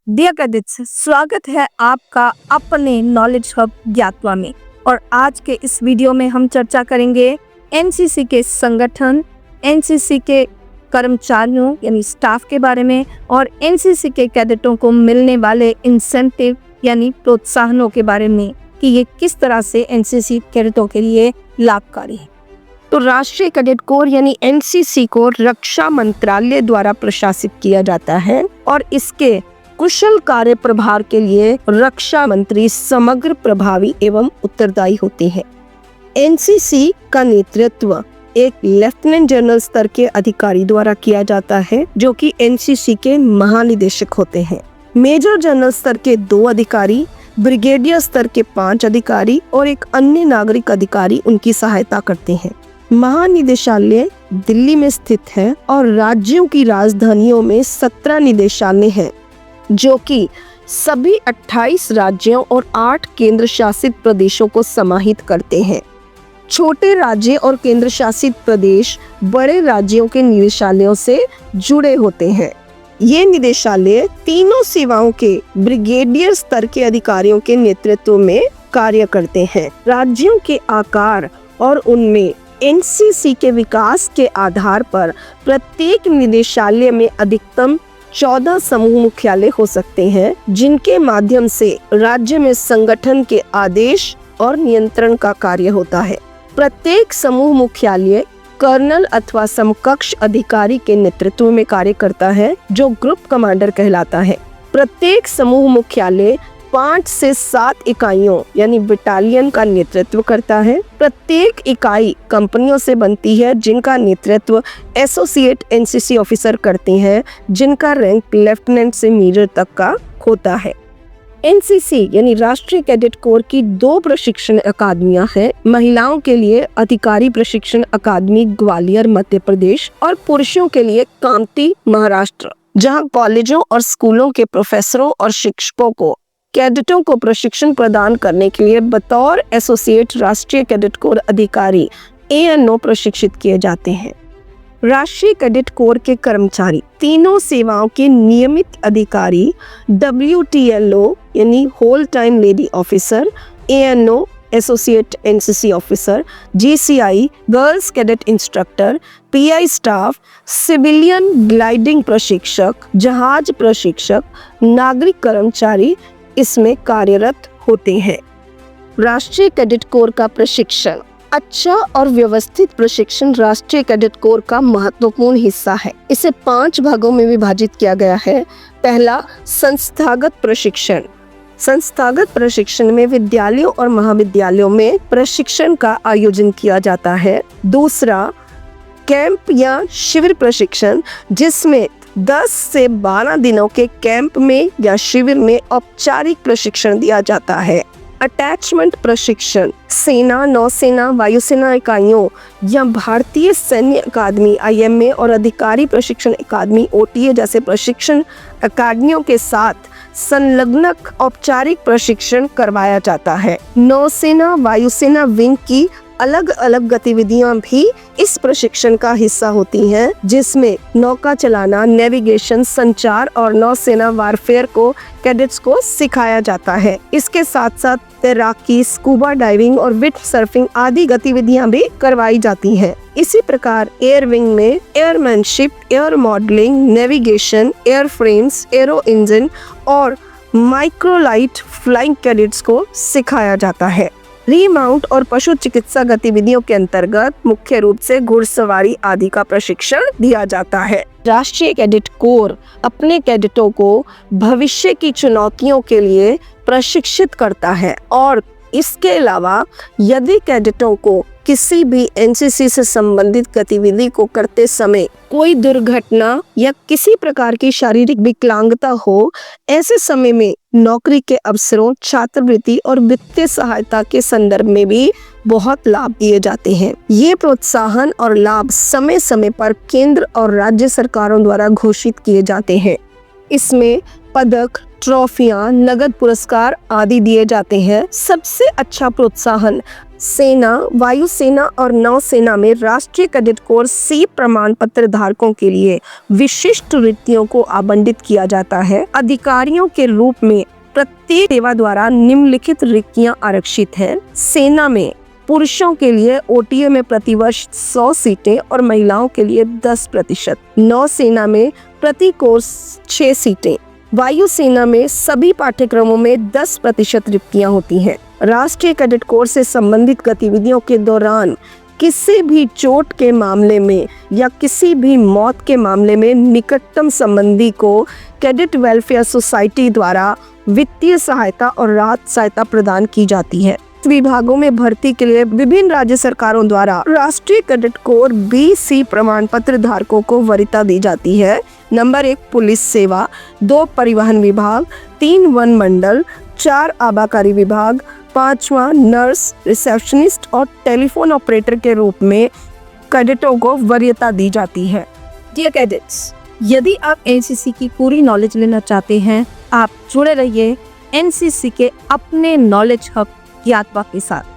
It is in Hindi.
डियर कैडेट्स, स्वागत है आपका अपने नॉलेज हब ज्ञातवा में। और आज के इस वीडियो में हम चर्चा करेंगे एनसीसी के संगठन, एनसीसी के कर्मचारियों यानी स्टाफ के बारे में और एनसीसी के कैडेटों को मिलने वाले इंसेंटिव यानी प्रोत्साहनों के बारे में कि ये किस तरह से एनसीसी कैडेटों के लिए लाभकारी है। तो राष्ट्रीय कैडेट कोर यानी एनसीसी को रक्षा मंत्रालय द्वारा प्रशासित किया जाता है और इसके कुशल कार्य प्रभार के लिए रक्षा मंत्री समग्र, प्रभावी एवं उत्तरदायी होते हैं। एनसीसी का नेतृत्व एक लेफ्टिनेंट जनरल स्तर के अधिकारी द्वारा किया जाता है जो कि एनसीसी के महानिदेशक होते हैं। मेजर जनरल स्तर के 2 अधिकारी, ब्रिगेडियर स्तर के 5 अधिकारी और एक अन्य नागरिक अधिकारी उनकी सहायता करते हैं। महानिदेशालय दिल्ली में स्थित है और राज्यों की राजधानियों में 17 निदेशालय हैं जो कि सभी 28 राज्यों और 8 केंद्र शासित प्रदेशों को समाहित करते हैं। छोटे राज्य और केंद्र शासित प्रदेश बड़े राज्यों के निदेशालयों से जुड़े होते हैं। ये निदेशालय तीनों सेवाओं के ब्रिगेडियर स्तर के अधिकारियों के नेतृत्व में कार्य करते हैं। राज्यों के आकार और उनमें एनसीसी के विकास के आधार पर प्रत्येक निदेशालय में अधिकतम 14 समूह मुख्यालय हो सकते हैं जिनके माध्यम से राज्य में संगठन के आदेश और नियंत्रण का कार्य होता है। प्रत्येक समूह मुख्यालय कर्नल अथवा समकक्ष अधिकारी के नेतृत्व में कार्य करता है जो ग्रुप कमांडर कहलाता है। प्रत्येक समूह मुख्यालय 5 से 7 इकाइयों यानी बटालियन का नेतृत्व करता है। प्रत्येक इकाई कंपनियों से बनती है जिनका नेतृत्व एसोसिएट एनसीसी ऑफिसर करते हैं जिनका रैंक लेफ्टिनेंट से मेजर तक का होता है। एनसीसी यानी राष्ट्रीय कैडेट कोर की 2 प्रशिक्षण अकादमियां हैं। महिलाओं के लिए अधिकारी प्रशिक्षण अकादमी ग्वालियर मध्य प्रदेश और पुरुषों के लिए कामती महाराष्ट्र, जहां कॉलेजों और स्कूलों के प्रोफेसरों और शिक्षकों को कैडेटों को प्रशिक्षण प्रदान करने के लिए बतौर एसोसिएट राष्ट्रीय कैडेट कोर अधिकारी एएनओ प्रशिक्षित किए जाते हैं। राष्ट्रीय कैडेट कोर के कर्मचारी तीनों सेवाओं के नियमित अधिकारी WTLO यानी whole time lady officer, ANO associate NCC officer, GCI girls cadet instructor, PI staff, civilian gliding प्रशिक्षक, जहाज प्रशिक्षक, नागरिक कर्मचारी इसमें कार्यरत होते हैं। राष्ट्रीय कैडेट कोर का प्रशिक्षण अच्छा और व्यवस्थित प्रशिक्षण राष्ट्रीय कैडेट कोर का महत्वपूर्ण हिस्सा है। इसे 5 भागों में विभाजित किया गया है। पहला, संस्थागत प्रशिक्षण। संस्थागत प्रशिक्षण में विद्यालयों और महाविद्यालयों में प्रशिक्षण का आयोजन किया जाता है। दूसरा, कैंप या शिविर प्रशिक्षण, जिसमें 10 से 12 दिनों के कैंप में या शिविर में औपचारिक प्रशिक्षण दिया जाता है। अटैचमेंट प्रशिक्षण सेना, नौसेना, वायुसेना इकाइयों या भारतीय सैन्य अकादमी IMA और अधिकारी प्रशिक्षण अकादमी OTA जैसे प्रशिक्षण अकादमियों के साथ संलग्न औपचारिक प्रशिक्षण करवाया जाता है। नौसेना, वायुसेना विंग की अलग अलग गतिविधियां भी इस प्रशिक्षण का हिस्सा होती हैं, जिसमें नौका चलाना, नेविगेशन, संचार और नौसेना वारफेयर को कैडेट्स को सिखाया जाता है। इसके साथ साथ तैराकी, स्कूबा डाइविंग और विंड सर्फिंग आदि गतिविधियां भी करवाई जाती हैं। इसी प्रकार एयर विंग में airmanship, air modelling, navigation, air frames, aero engine और माइक्रोलाइट फ्लाइंग कैडेट्स को सिखाया जाता है। रीमाउंट और पशु चिकित्सा गतिविधियों के अंतर्गत मुख्य रूप से घुड़सवारी आदि का प्रशिक्षण दिया जाता है। राष्ट्रीय कैडेट कोर अपने कैडेटों को भविष्य की चुनौतियों के लिए प्रशिक्षित करता है और इसके अलावा यदि कैडेटों को किसी भी एनसीसी से संबंधित गतिविधि को करते समय कोई दुर्घटना या किसी प्रकार की शारीरिक विकलांगता हो, ऐसे समय में नौकरी के अवसरों, छात्रवृत्ति और वित्तीय सहायता के संदर्भ में भी बहुत लाभ दिए जाते हैं। ये प्रोत्साहन और लाभ समय समय पर केंद्र और राज्य सरकारों द्वारा घोषित किए जाते हैं। इसमें पदक, ट्रॉफियां, नगद पुरस्कार आदि दिए जाते हैं। सबसे अच्छा प्रोत्साहन सेना, वायुसेना और नौसेना में राष्ट्रीय कैडेट कोर सी प्रमाण पत्र धारकों के लिए विशिष्ट वृत्तियों को आवंटित किया जाता है। अधिकारियों के रूप में प्रत्येक सेवा द्वारा निम्नलिखित रिक्तियां आरक्षित हैं। सेना में पुरुषों के लिए ओटीए में प्रतिवर्ष 100 सीटें और महिलाओं के लिए 10%। नौसेना में प्रति कोर्स 6 सीटें। वायुसेना में सभी पाठ्यक्रमों में 10% रिक्तियां होती हैं। राष्ट्रीय कैडेट कोर से संबंधित गतिविधियों के दौरान किसी भी चोट के मामले में या किसी भी मौत के मामले में निकटतम संबंधी को कैडेट वेलफेयर सोसाइटी द्वारा वित्तीय सहायता और राहत सहायता प्रदान की जाती है। विभागों में भर्ती के लिए विभिन्न राज्य सरकारों द्वारा राष्ट्रीय कैडेट कोर BC प्रमाण पत्र धारकों को वरीयता दी जाती है। नंबर 1 पुलिस सेवा, 2 परिवहन विभाग, 3 वन मंडल, 4 आबाकारी विभाग, 5वां नर्स, रिसेप्शनिस्ट और टेलीफोन ऑपरेटर के रूप में कैडेटों को वरीयता दी जाती है। डियर कैडेट्स, यदि आप एनसीसी की पूरी नॉलेज लेना चाहते हैं, आप जुड़े रहिए एनसीसी के अपने नॉलेज हब ज्ञातवा के साथ।